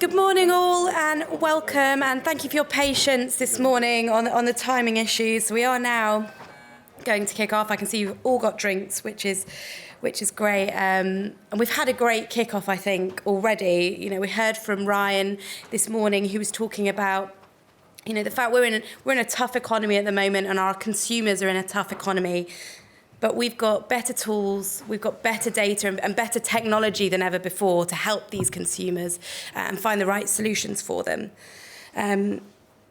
Good morning all and welcome, and thank you for your patience this morning on the timing issues. We are now going to kick off. I can see you've all got drinks, which is great. And we've had a great kick-off, I think, already. You know, we heard from Ryan this morning, who was talking about, you know, the fact we're in a tough economy at the moment, and our consumers are in a tough economy. But we've got better tools, we've got better data and better technology than ever before to help these consumers and find the right solutions for them.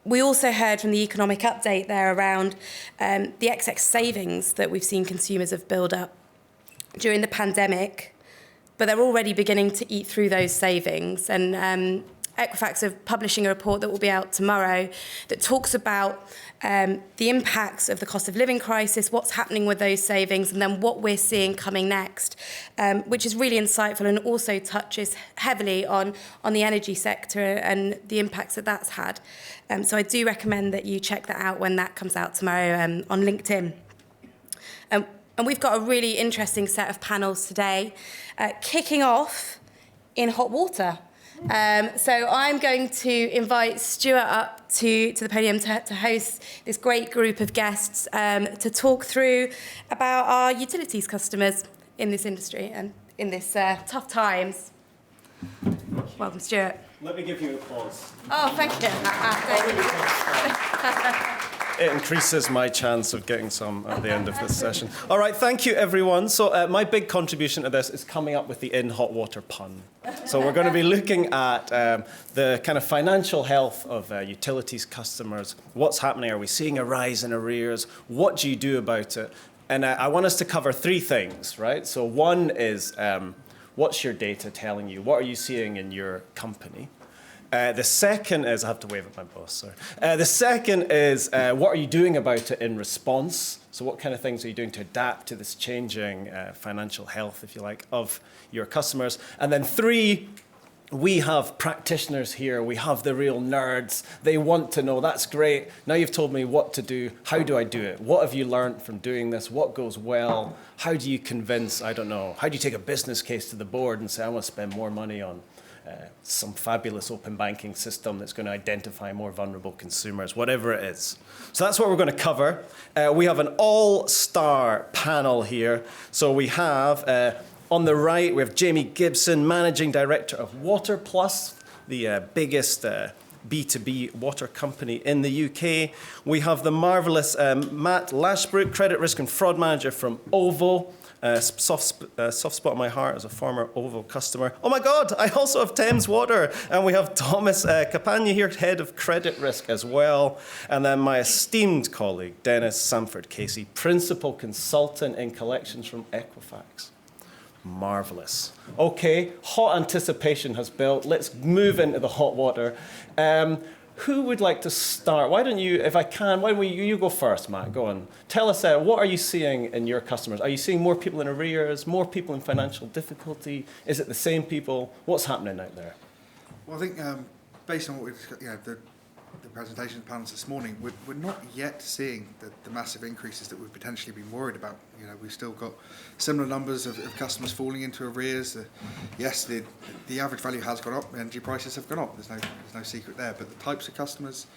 We also heard from the economic update there around the excess savings that we've seen consumers have built up during the pandemic, but they're already beginning to eat through those savings. And Equifax are publishing a report that will be out tomorrow that talks about the impacts of the cost of living crisis, what's happening with those savings, and then what we're seeing coming next, which is really insightful and also touches heavily on the energy sector and the impacts that that's had. So I do recommend that you check that out when that comes out tomorrow on LinkedIn. And we've got a really interesting set of panels today, kicking off in hot water. So I'm going to invite Stuart up to the podium to host this great group of guests to talk through about our utilities customers in this industry and in this tough times. Welcome, Stuart. Let me give you applause. Oh, thank you. It increases my chance of getting some at the end of this session. All right, thank you, everyone. So my big contribution to this is coming up with the in hot water pun. So we're going to be looking at the kind of financial health of utilities customers. What's happening? Are we seeing a rise in arrears? What do you do about it? And I want us to cover three things, right? So one is, what's your data telling you? What are you seeing in your company? The second is, I have to wave at my boss, sorry. The second is, what are you doing about it in response? So what kind of things are you doing to adapt to this changing financial health, if you like, of your customers? And then three, we have practitioners here. We have the real nerds. They want to know, that's great. Now you've told me what to do. How do I do it? What have you learned from doing this? What goes well? How do you convince, I don't know, how do you take a business case to the board and say, I want to spend more money on some fabulous open banking system that's going to identify more vulnerable consumers, whatever it is. So that's what we're going to cover. We have an all-star panel here. So we have, on the right, we have Jamie Gibson, Managing Director of Water Plus, the biggest B2B water company in the UK. We have the marvellous Matt Lashbrook, Credit Risk and Fraud Manager from OVO. Soft spot in my heart as a former OVO customer. Oh my God, I also have Thames Water. And we have Thomas Capagna here, Head of Credit Risk as well. And then my esteemed colleague, Dennis Samford-Casey, Principal Consultant in Collections from Equifax. Marvellous. Okay, hot anticipation has built. Let's move into the hot water. Who would like to start? Why don't you, if I can, why don't you go first, Matt? Go on. Tell us, what are you seeing in your customers? Are you seeing more people in arrears, more people in financial difficulty? Is it the same people? What's happening out there? Well, I think based on what we discussed, the presentation panels this morning, we're not yet seeing the massive increases that we've potentially been worried about. You know, we've still got similar numbers of customers falling into arrears. Yes, the average value has gone up. Energy prices have gone up. There's no secret there. But the types of customers,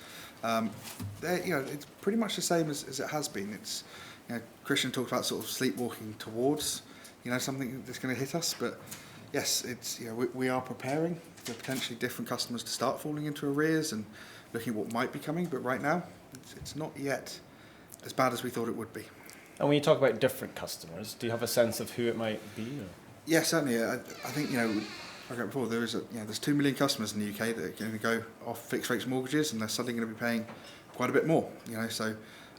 it's pretty much the same as it has been. It's, Christian talked about sort of sleepwalking towards, something that's going to hit us. But yes, it's we are preparing for potentially different customers to start falling into arrears and looking at what might be coming, but right now, it's not yet as bad as we thought it would be. And when you talk about different customers, do you have a sense of who it might be? Or? Yeah, certainly. I think, like I said before, there's 2 million customers in the UK that are going to go off fixed rates mortgages, and they're suddenly going to be paying quite a bit more. So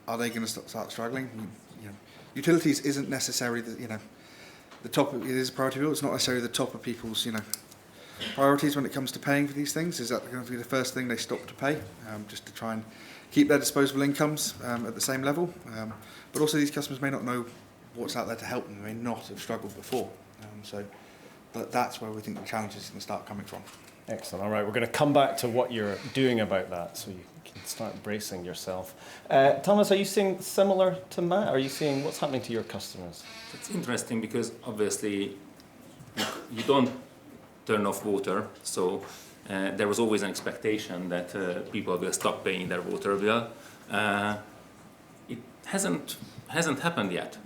are they going to start struggling? Utilities isn't necessarily the top. It is a priority bill. It's not necessarily the top of people's priorities when it comes to paying for these things. Is that going to be the first thing they stop to pay, just to try and keep their disposable incomes at the same level? But also these customers may not know what's out there to help them. They may not have struggled before. So that's where we think the challenge is going to start coming from. Excellent. All right, we're going to come back to what you're doing about that, so you can start bracing yourself. Thomas, are you seeing similar to Matt? Are you seeing what's happening to your customers? It's interesting because obviously you don't turn off water, so there was always an expectation that people will stop paying their water bill. It hasn't happened yet.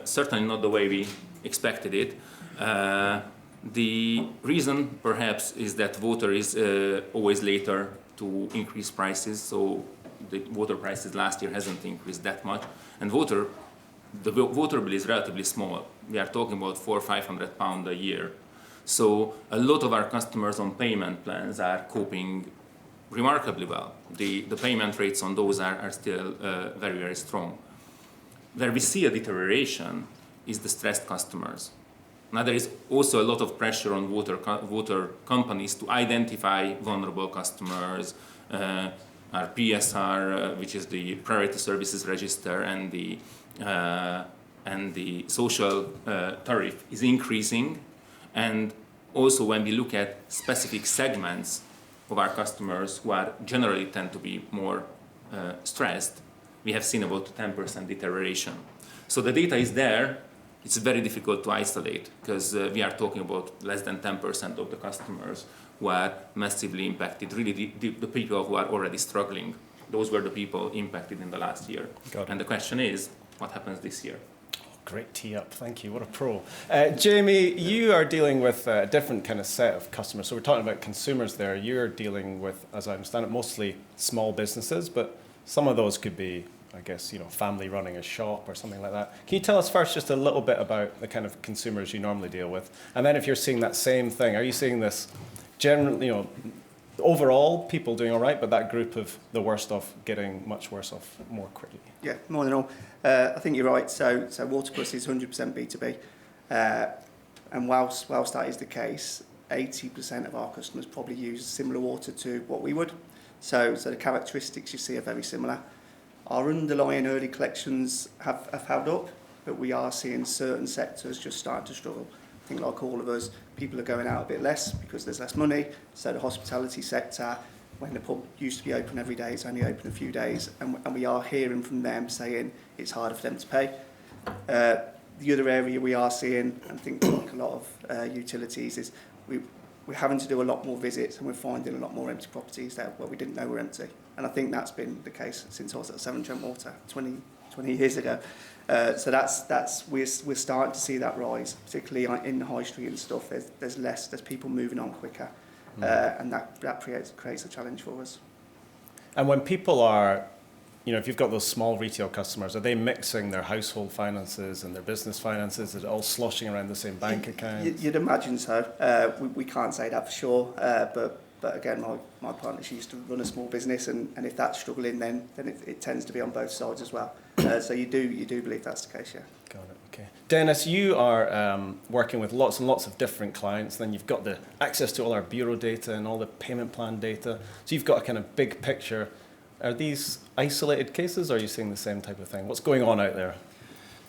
Certainly not the way we expected it. The reason perhaps is that water is always later to increase prices, so the water prices last year hasn't increased that much, and the water bill is relatively small. We are talking about £400 or £500 a year. So a lot of our customers on payment plans are coping remarkably well. The payment rates on those are still very, very strong. Where we see a deterioration is the stressed customers. Now there is also a lot of pressure on water companies to identify vulnerable customers. Our PSR, which is the Priority Services Register, and the social tariff is increasing. And also when we look at specific segments of our customers who are generally tend to be more stressed, we have seen about 10% deterioration. So the data is there. It's very difficult to isolate because we are talking about less than 10% of the customers who are massively impacted. Really, the people who are already struggling, those were the people impacted in the last year. And the question is, what happens this year? Great tee up, thank you. What a pro. Jamie, you are dealing with a different kind of set of customers. So we're talking about consumers there. You're dealing with, as I understand it, mostly small businesses, but some of those could be, I guess, family running a shop or something like that. Can you tell us first just a little bit about the kind of consumers you normally deal with? And then if you're seeing that same thing, are you seeing this generally, overall people doing all right, but that group of the worst off getting much worse off more quickly? Yeah, more than all. I think you're right. So Waterplus is 100% B2B. And whilst that is the case, 80% of our customers probably use similar water to what we would. So the characteristics you see are very similar. Our underlying early collections have held up, but we are seeing certain sectors just starting to struggle. I think like all of us, people are going out a bit less because there's less money. So the hospitality sector, when the pub used to be open every day, it's only open a few days. And we are hearing from them saying it's harder for them to pay. The other area we are seeing, and I think like a lot of utilities, is we're having to do a lot more visits and we're finding a lot more empty properties there where we didn't know were empty. And I think that's been the case since I was at Severn Trent Water 20 years ago. So we're starting to see that rise, particularly in the high street and stuff. There's people moving on quicker, and that creates a challenge for us. And when people are, if you've got those small retail customers, are they mixing their household finances and their business finances? Is it all sloshing around the same bank account? You'd imagine so. We can't say that for sure, but again, my partner, she used to run a small business, and if that's struggling, then it tends to be on both sides as well. So you do believe that's the case, yeah. Got it. Okay. Dennis, you are working with lots and lots of different clients. Then you've got the access to all our bureau data and all the payment plan data. So you've got a kind of big picture. Are these isolated cases, or are you seeing the same type of thing? What's going on out there?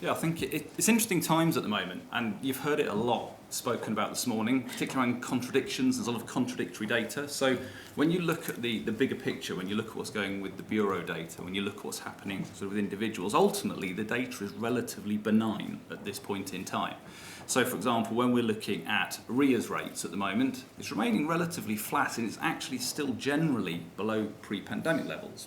Yeah, I think it's interesting times at the moment, and you've heard it a lot spoken about this morning, particularly around contradictions. There's a lot of contradictory data. So when you look at the bigger picture, when you look at what's going with the bureau data, when you look at what's happening sort of with individuals, ultimately the data is relatively benign at this point in time. So, for example, when we're looking at arrears rates at the moment, it's remaining relatively flat, and it's actually still generally below pre-pandemic levels.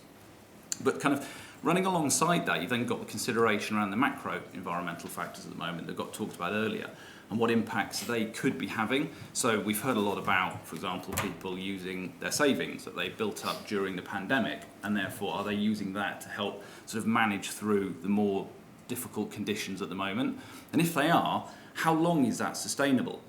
But kind of running alongside that, you've then got the consideration around the macro environmental factors at the moment that got talked about earlier, and what impacts they could be having. So we've heard a lot about, for example, people using their savings that they built up during the pandemic, and therefore are they using that to help sort of manage through the more difficult conditions at the moment? And if they are, how long is that sustainable?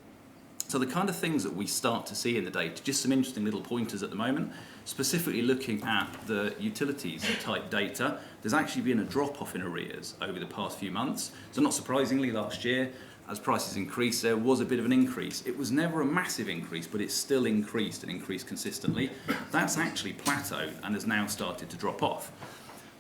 So the kind of things that we start to see in the data, just some interesting little pointers at the moment, specifically looking at the utilities type data, there's actually been a drop-off in arrears over the past few months. So not surprisingly, last year, as prices increased, there was a bit of an increase. It was never a massive increase, but it's still increased and increased consistently. That's actually plateaued and has now started to drop off.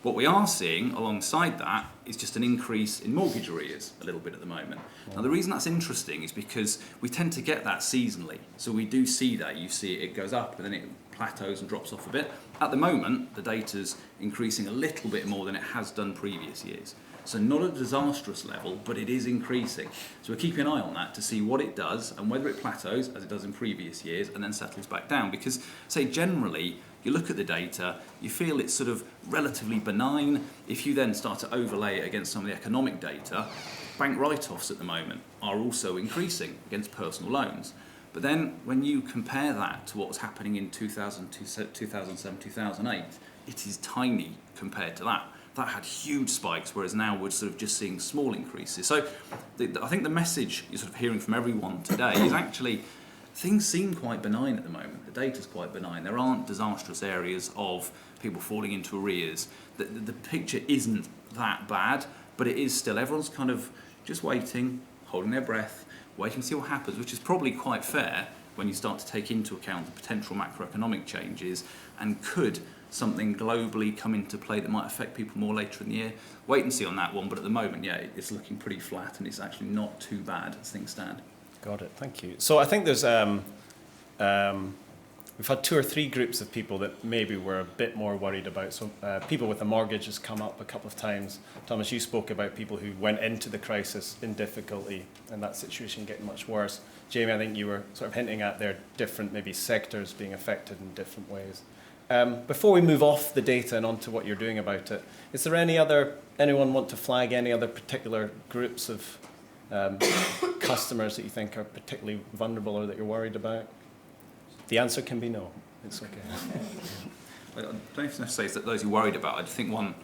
What we are seeing alongside that is just an increase in mortgage arrears a little bit at the moment. Now, the reason that's interesting is because we tend to get that seasonally. So we do see that. You see it goes up and then it plateaus and drops off a bit. At the moment, the data's increasing a little bit more than it has done previous years. So not at a disastrous level, but it is increasing. So we're keeping an eye on that to see what it does and whether it plateaus, as it does in previous years, and then settles back down. Because, say, generally, you look at the data, you feel it's sort of relatively benign. If you then start to overlay it against some of the economic data, bank write-offs at the moment are also increasing against personal loans. But then when you compare that to what was happening in 2007, 2008, it is tiny compared to that. That had huge spikes, whereas now we're sort of just seeing small increases. So I think the message you're sort of hearing from everyone today is actually things seem quite benign at the moment. The data's quite benign. There aren't disastrous areas of people falling into arrears. The picture isn't that bad, but it is still, everyone's kind of just waiting, holding their breath, waiting to see what happens, which is probably quite fair when you start to take into account the potential macroeconomic changes, and could something globally come into play that might affect people more later in the year. Wait and see on that one, but at the moment, yeah, it's looking pretty flat and it's actually not too bad as things stand. Got it, thank you. So I think there's, we've had 2 or 3 groups of people that maybe we're a bit more worried about. So people with a mortgage has come up a couple of times. Thomas, you spoke about people who went into the crisis in difficulty and that situation getting much worse. Jamie, I think you were sort of hinting at there different maybe sectors being affected in different ways. Before we move off the data and onto what you're doing about it, is there anyone want to flag any other particular groups of customers that you think are particularly vulnerable or that you're worried about? The answer can be no. It's okay. I don't necessarily say it's that those you're worried about. I think one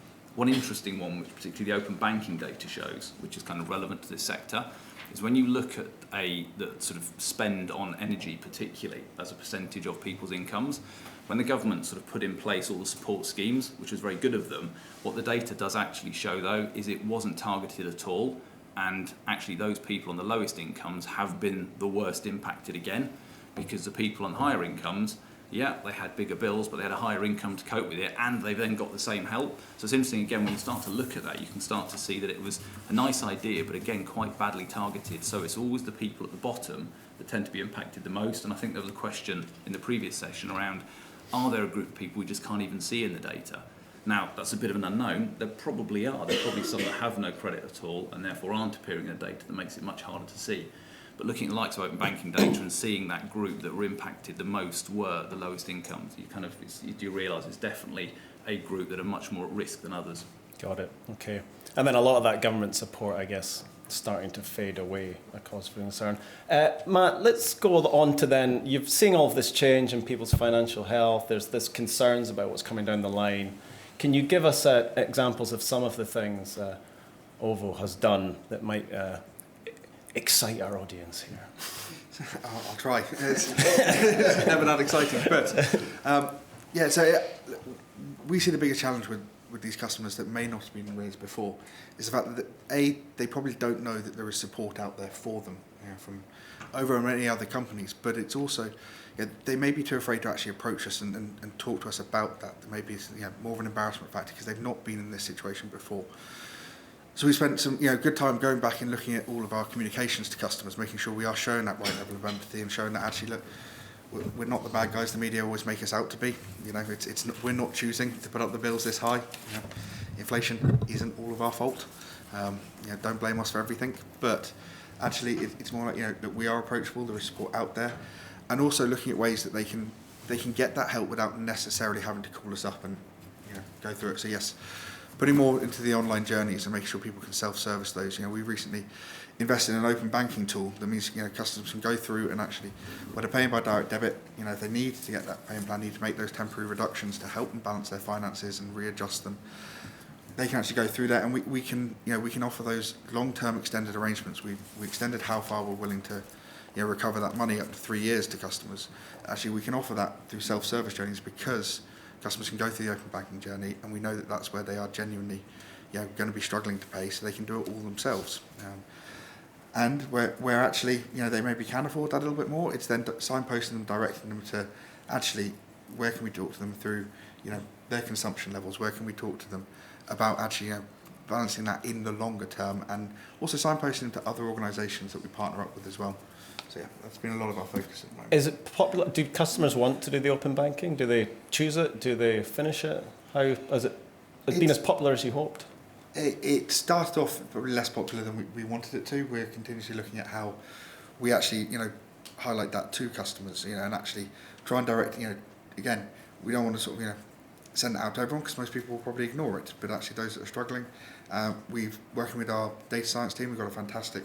interesting one, which particularly the open banking data shows, which is kind of relevant to this sector, is when you look at the sort of spend on energy, particularly as a percentage of people's incomes. When the government sort of put in place all the support schemes, which was very good of them, what the data does actually show, though, is it wasn't targeted at all, and actually those people on the lowest incomes have been the worst impacted again, because the people on higher incomes, yeah, they had bigger bills, but they had a higher income to cope with it, and they've then got the same help. So it's interesting, again, when you start to look at that, you can start to see that it was a nice idea, but again, quite badly targeted. So it's always the people at the bottom that tend to be impacted the most. And I think there was a question in the previous session around, are there a group of people we just can't even see in the data? Now, that's a bit of an unknown. There probably are. There are probably some that have no credit at all and therefore aren't appearing in the data, that makes it much harder to see. But looking at the likes of open banking data and seeing that group that were impacted the most were the lowest incomes, you do realise it's definitely a group that are much more at risk than others. Got it, okay. And then a lot of that government support, I guess, starting to fade away, a cause for concern. Matt, let's go on to then, you've seen all of this change in people's financial health, there's this concerns about what's coming down the line. Can you give us examples of some of the things OVO has done that might excite our audience here? I'll try. It's never that exciting, but we see the biggest challenge with these customers that may not have been raised before is the fact that they probably don't know that there is support out there for them, from over many other companies, but it's also they may be too afraid to actually approach us and talk to us about that. There may be more of an embarrassment factor because they've not been in this situation before. So we spent some good time going back and looking at all of our communications to customers, making sure we are showing that right level of empathy and showing that actually, look, we're not the bad guys the media always make us out to be. It's not, we're not choosing to put up the bills this high. Inflation isn't all of our fault. Don't blame us for everything. But actually, it's more like that we are approachable. There is support out there, and also looking at ways that they can get that help without necessarily having to call us up and go through it. So yes, putting more into the online journeys and making sure people can self-service those. We recently invested in an open banking tool that means customers can go through and actually, when they're paying by direct debit, if they need to get that payment plan, need to make those temporary reductions to help them balance their finances and readjust them. They can actually go through that, and we can offer those long-term extended arrangements. We extended how far we're willing to recover that money up to 3 years to customers. Actually, we can offer that through self-service journeys because customers can go through the open banking journey, and we know that that's where they are genuinely going to be struggling to pay, so they can do it all themselves. And where actually they maybe can afford that a little bit more, it's then signposting them, directing them to actually where can we talk to them through their consumption levels, where can we talk to them about actually balancing that in the longer term, and also signposting them to other organisations that we partner up with as well. So that's been a lot of our focus at the moment. Is it popular? Do customers want to do the open banking? Do they choose it? Do they finish it? How has it been as popular as you hoped? It started off probably less popular than we wanted it to. We're continuously looking at how we actually, highlight that to customers, and actually try and direct, again, we don't want to sort of, send it out to everyone because most people will probably ignore it, but actually those that are struggling, we've working with our data science team, we've got a fantastic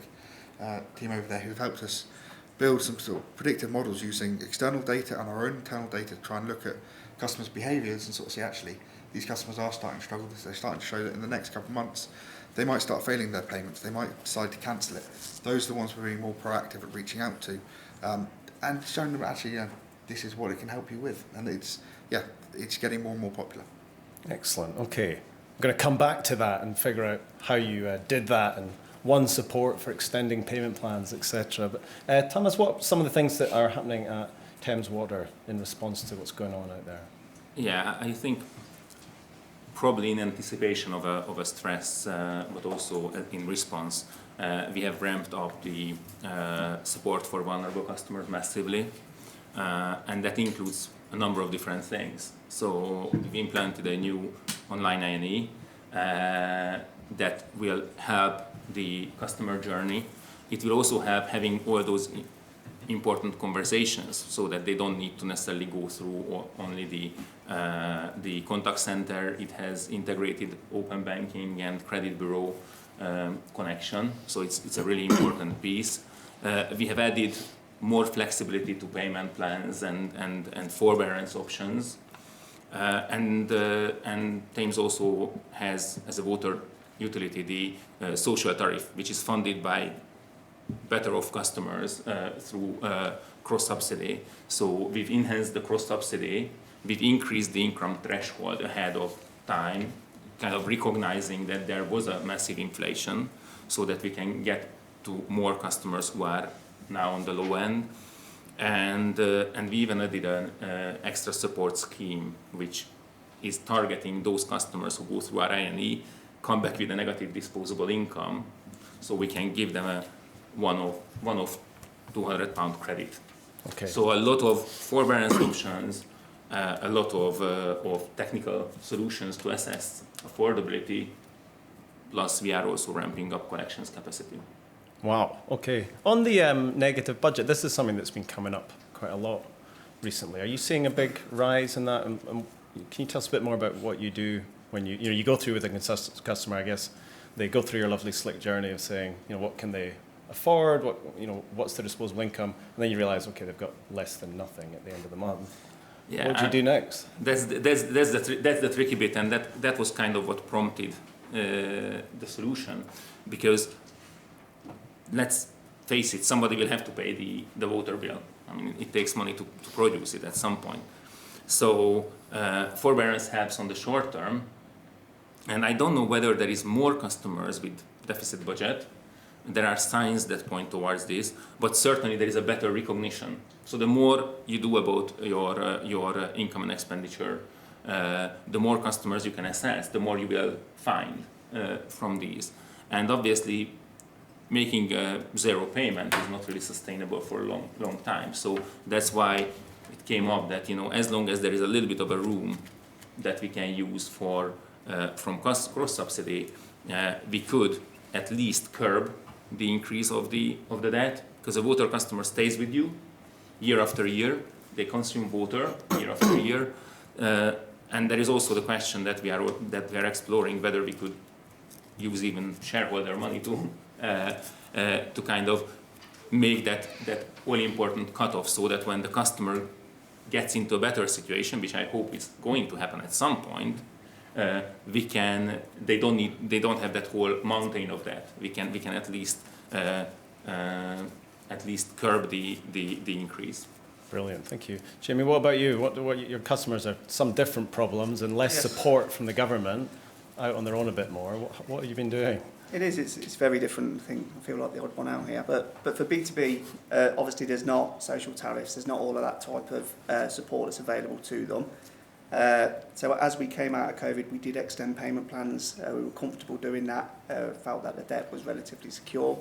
team over there who've helped us build some sort of predictive models using external data and our own internal data to try and look at customers' behaviours and sort of see actually these customers are starting to struggle. They're starting to show that in the next couple of months they might start failing their payments. They might decide to cancel it. Those are the ones we're being more proactive at reaching out to and showing them actually, this is what it can help you with. And it's getting more and more popular. Excellent. Okay. I'm going to come back to that and figure out how you did that and won support for extending payment plans, etc. But Thomas, what are some of the things that are happening at Thames Water in response to what's going on out there? Yeah, I think probably in anticipation of a stress, but also in response, we have ramped up the support for vulnerable customers massively, and that includes a number of different things. So we've implemented a new online INE that will help the customer journey. It will also help having all those important conversations so that they don't need to necessarily go through only the contact center. It has integrated open banking and credit bureau connection, so it's a really important piece. We have added more flexibility to payment plans and forbearance options, and Thames also has, as a water utility, the social tariff, which is funded by better off customers through cross subsidy. So we've enhanced the cross subsidy, we've increased the income threshold ahead of time, kind of recognizing that there was a massive inflation, so that we can get to more customers who are now on the low end. And we even added an extra support scheme, which is targeting those customers who go through our INE, come back with a negative disposable income, so we can give them a one-off £200 credit. Okay. So a lot of forbearance options, a lot of technical solutions to assess affordability, plus we are also ramping up collections capacity. Wow. Okay. On the negative budget, this is something that's been coming up quite a lot recently. Are you seeing a big rise in that? And can you tell us a bit more about what you do when you go through with a customer? I guess they go through your lovely slick journey of saying, what can they afford? What's their disposable income? And then you realise, okay, they've got less than nothing at the end of the month. Yeah, what do you do next? That's the tricky bit, and that was kind of what prompted the solution, because let's face it, somebody will have to pay the water bill. I mean, it takes money to produce it at some point. So forbearance helps on the short term, and I don't know whether there is more customers with deficit budget. There are signs that point towards this, but certainly there is a better recognition. So the more you do about your income and expenditure, the more customers you can assess, the more you will find from these. And obviously, making a zero payment is not really sustainable for a long time. So that's why it came up that as long as there is a little bit of a room that we can use for from cross subsidy, we could at least curb the increase of the debt, because a water customer stays with you year after year. They consume water year after year, and there is also the question that we are exploring whether we could use even shareholder money to kind of make that all important cutoff, so that when the customer gets into a better situation, which I hope is going to happen at some point, they don't have that whole mountain of debt. We can at least curb the increase. Brilliant, thank you. Jamie, what about you? What your customers are some different problems and less support from the government, out on their own a bit more. What have you been doing? It is. It's very different. I feel like the odd one out here. But for B2B, obviously there's not social tariffs. There's not all of that type of support that's available to them. So as we came out of COVID, we did extend payment plans. We were comfortable doing that. Felt that the debt was relatively secure.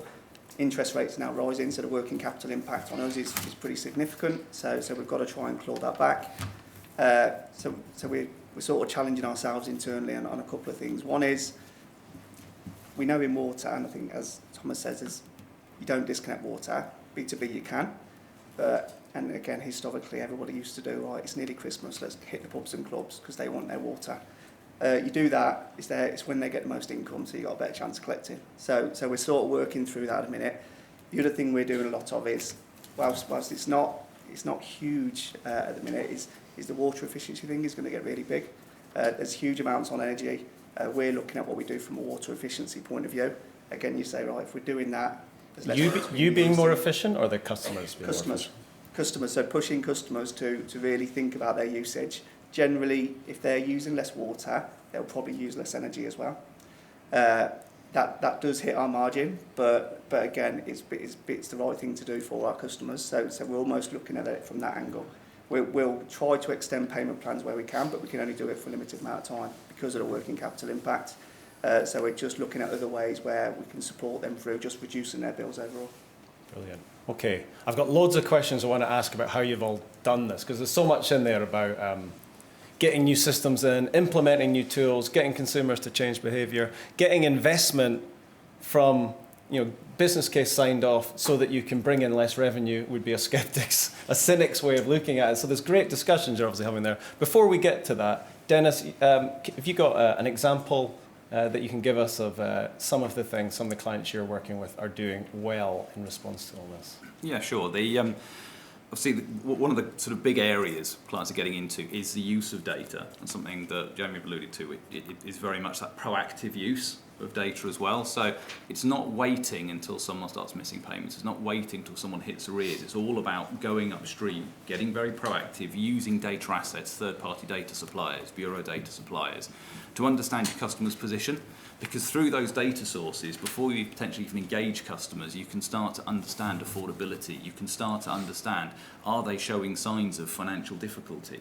Interest rates are now rising, so the working capital impact on us is pretty significant. So we've got to try and claw that back. So we're sort of challenging ourselves internally on a couple of things. One is, we know in water, and I think as Thomas says, is you don't disconnect water. B2B you can, but and again historically everybody used to do, right, it's nearly Christmas, let's hit the pubs and clubs because they want their water. You do that, it's when they get the most income, so you've got a better chance of collecting. So we're sort of working through that at a minute. The other thing we're doing a lot of is, whilst it's not huge at the minute, is the water efficiency thing is going to get really big. There's huge amounts on energy. We're looking at what we do from a water efficiency point of view. Again, you say, right, if we're doing that, there's less You being more efficient, or the customers being more customers. efficient? Customers, so pushing customers to really think about their usage. Generally, if they're using less water, they'll probably use less energy as well. That does hit our margin, but again, it's the right thing to do for our customers. So we're almost looking at it from that angle. We'll try to extend payment plans where we can, but we can only do it for a limited amount of time because of the working capital impact. So we're just looking at other ways where we can support them through just reducing their bills overall. Brilliant. Okay, I've got loads of questions I want to ask about how you've all done this, because there's so much in there about getting new systems in, implementing new tools, getting consumers to change behaviour, getting investment from, business case signed off so that you can bring in less revenue would be a cynic's way of looking at it. So there's great discussions you're obviously having there. Before we get to that, Dennis, have you got an example that you can give us of some of the things some of the clients you're working with are doing well in response to all this? Yeah, sure. Obviously, one of the sort of big areas clients are getting into is the use of data, and something that Jeremy alluded to. It is very much that proactive use of data as well. So it's not waiting until someone starts missing payments. It's not waiting until someone hits arrears. It's all about going upstream, getting very proactive, using data assets, third-party data suppliers, bureau data suppliers, to understand your customer's position. Because through those data sources, before you potentially even engage customers, you can start to understand affordability. You can start to understand, are they showing signs of financial difficulty?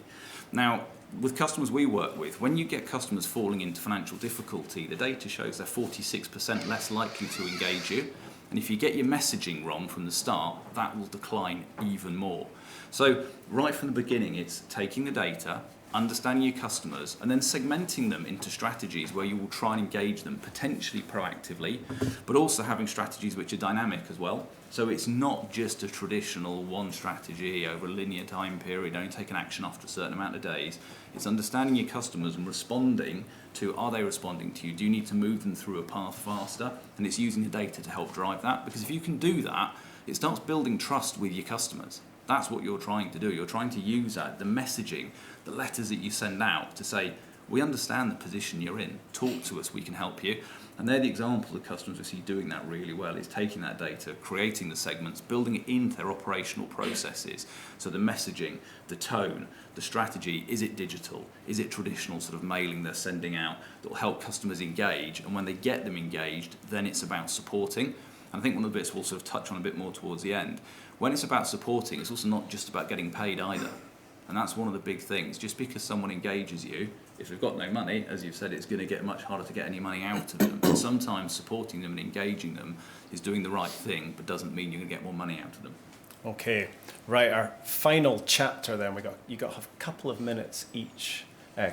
Now, with customers we work with, when you get customers falling into financial difficulty, the data shows they're 46% less likely to engage you. And if you get your messaging wrong from the start, that will decline even more. So right from the beginning, it's taking the data, understanding your customers, and then segmenting them into strategies where you will try and engage them potentially proactively, but also having strategies which are dynamic as well. So it's not just a traditional one strategy over a linear time period, only taking action after a certain amount of days. It's understanding your customers and responding to, are they responding to you? Do you need to move them through a path faster? And it's using the data to help drive that, because if you can do that, it starts building trust with your customers. That's what you're trying to do. You're trying to use that, the messaging, the letters that you send out to say, we understand the position you're in, talk to us, we can help you. And they're the example of customers we see doing that really well, is taking that data, creating the segments, building it into their operational processes. So the messaging, the tone, the strategy, is it digital? Is it traditional sort of mailing they're sending out that will help customers engage? And when they get them engaged, then it's about supporting. And I think one of the bits we'll sort of touch on a bit more towards the end. When it's about supporting, it's also not just about getting paid either. And that's one of the big things. Just because someone engages you, if they've got no money, as you've said, it's going to get much harder to get any money out of them. And sometimes supporting them and engaging them is doing the right thing, but doesn't mean you're going to get more money out of them. Okay, right, our final chapter then. You got a couple of minutes each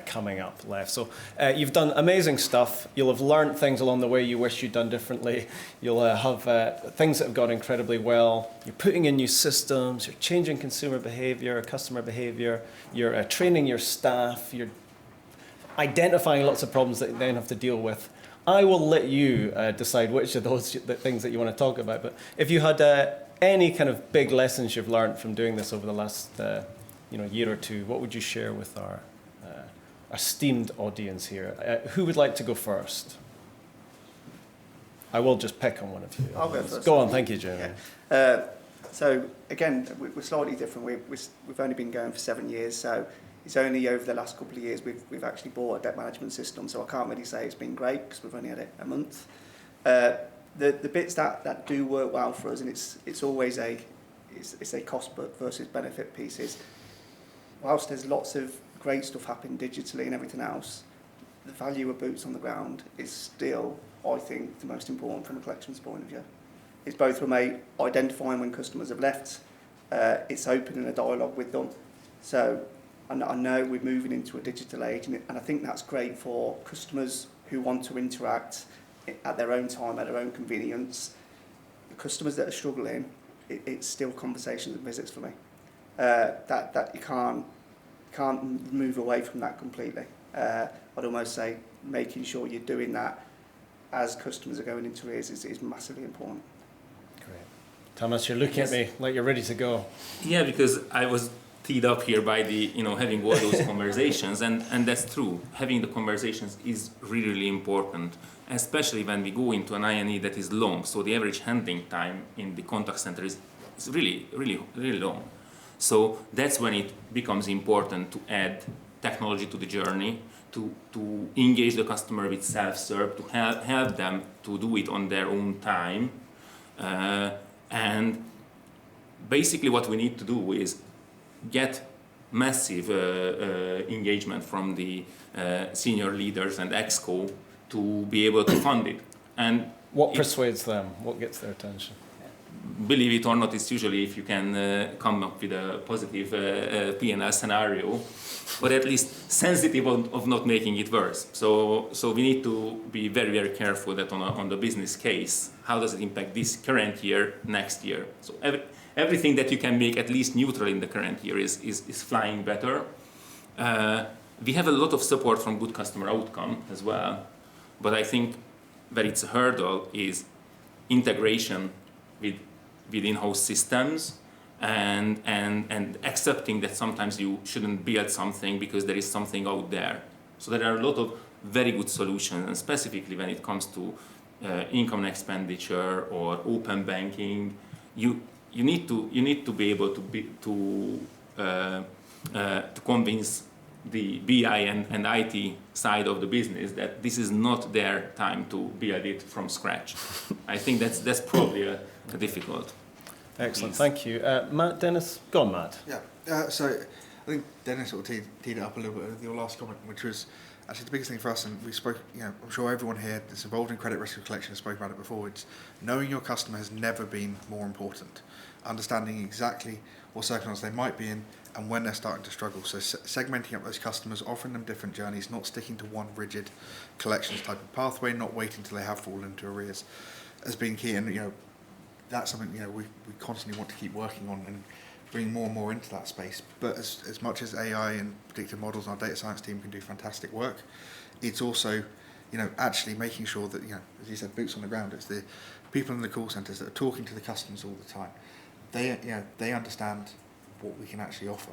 coming up left. So you've done amazing stuff. You'll have learned things along the way you wish you'd done differently. You'll have things that have gone incredibly well. You're putting in new systems. You're changing consumer behaviour, customer behaviour. You're training your staff. You're identifying lots of problems that you then have to deal with. I will let you decide which of those things that you want to talk about. But if you had any kind of big lessons you've learned from doing this over the last year or two, what would you share with our esteemed audience here? Who would like to go first? I will just pick on one of you. I'll go first. Go on, thank you, Jeremy. Yeah. So again, we're slightly different. We've only been going for 7 years, so it's only over the last couple of years we've actually bought a debt management system. So I can't really say it's been great because we've only had it a month. The bits that do work well for us, and it's always a cost versus benefit pieces. Whilst there's lots of great stuff happening digitally and everything else, the value of boots on the ground is still, I think, the most important from a collections point of view. It's both from identifying when customers have left, it's opening a dialogue with them. So I know we're moving into a digital age, and I think that's great for customers who want to interact at their own time, at their own convenience. The customers that are struggling, it's still conversations and visits for me. That you can't move away from that completely. I'd almost say making sure you're doing that as customers are going into arrears is massively important. Great. Thomas, you're looking at me like you're ready to go. Yeah, because I was teed up here by the, having all those conversations, and that's true. Having the conversations is really, really important, especially when we go into an INE that is long. So the average handling time in the contact center is really, really, really long. So that's when it becomes important to add technology to the journey, to engage the customer with self-serve, to help them to do it on their own time. And basically what we need to do is get massive engagement from the senior leaders and ExCo to be able to fund it. And what persuades them? What gets their attention? Believe it or not, it's usually if you can come up with a positive P&L scenario, but at least sensitive of not making it worse. So we need to be very, very careful that on the business case, how does it impact this current year, next year? So everything that you can make at least neutral in the current year is flying better. We have a lot of support from good customer outcome as well, but I think where it's a hurdle is integration with in-house systems and accepting that sometimes you shouldn't build something because there is something out there. So there are a lot of very good solutions, and specifically when it comes to income and expenditure or open banking, you need to be able to convince the BI and IT side of the business that this is not their time to build it from scratch. I think that's probably a difficult. Excellent, piece. thank you. Matt, Dennis, go on, Matt. Yeah, so I think Dennis sort of teed it up a little bit with your last comment, which was actually the biggest thing for us, and we spoke, I'm sure everyone here that's involved in credit risk collection has spoken about it before. It's knowing your customer has never been more important. Understanding exactly what circumstances they might be in and when they're starting to struggle. So segmenting up those customers, offering them different journeys, not sticking to one rigid collections type of pathway, not waiting until they have fallen into arrears has been key. And that's something we constantly want to keep working on and bring more and more into that space. But as much as AI and predictive models and our data science team can do fantastic work, it's also actually making sure that as you said, boots on the ground. It's the people in the call centres that are talking to the customers all the time. They understand what we can actually offer,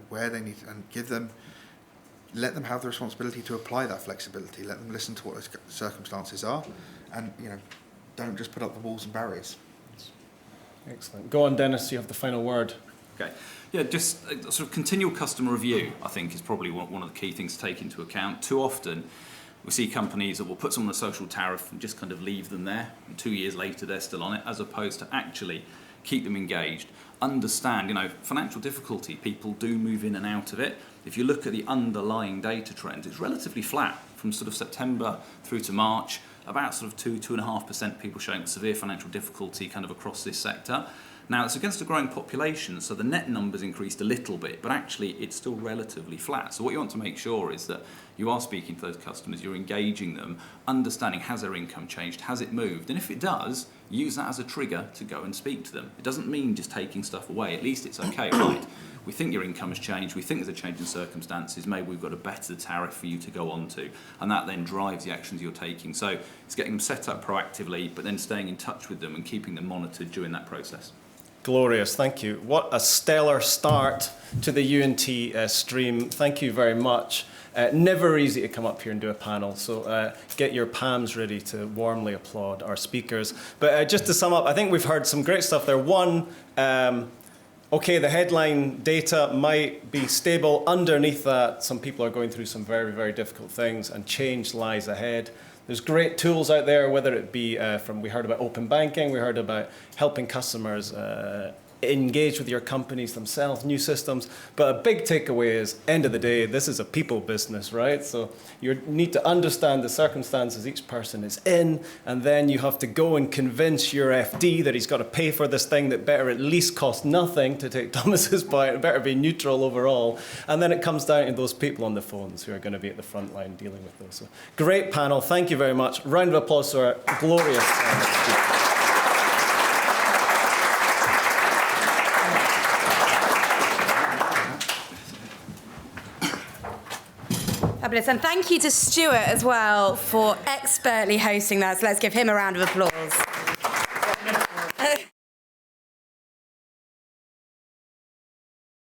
where they need to, and let them have the responsibility to apply that flexibility. Let them listen to what those circumstances are, and don't just put up the walls and barriers. Excellent. Go on, Dennis, you have the final word. Okay. Yeah, just a sort of continual customer review, I think, is probably one of the key things to take into account. Too often, we see companies that will put someone on a social tariff and just kind of leave them there, and 2 years later they're still on it, as opposed to actually keep them engaged, understand, financial difficulty, people do move in and out of it. If you look at the underlying data trends, it's relatively flat from sort of September through to March, about sort of 2.5% people showing severe financial difficulty kind of across this sector. Now, it's against a growing population, so the net numbers increased a little bit, but actually it's still relatively flat. So what you want to make sure is that you are speaking to those customers, you're engaging them, understanding has their income changed, has it moved, and if it does, use that as a trigger to go and speak to them. It doesn't mean just taking stuff away, at least it's okay, right? We think your income has changed, we think there's a change in circumstances, maybe we've got a better tariff for you to go on to, and that then drives the actions you're taking. So it's getting them set up proactively, but then staying in touch with them and keeping them monitored during that process. Glorious, thank you. What a stellar start to the UNT stream. Thank you very much. Never easy to come up here and do a panel, so get your palms ready to warmly applaud our speakers. But just to sum up, I think we've heard some great stuff there. One, okay, the headline data might be stable. Underneath that, some people are going through some very, very difficult things, and change lies ahead. There's great tools out there, whether it be we heard about open banking, we heard about helping customers engage with your companies themselves, new systems. But a big takeaway is, end of the day, this is a people business, right? So you need to understand the circumstances each person is in, and then you have to go and convince your FD that he's got to pay for this thing that better at least cost nothing, to take Thomas's point, it better be neutral overall. And then it comes down to those people on the phones who are going to be at the front line dealing with those. So great panel, thank you very much. Round of applause to our glorious speakers. Fabulous. And thank you to Stuart as well for expertly hosting that. So let's give him a round of applause.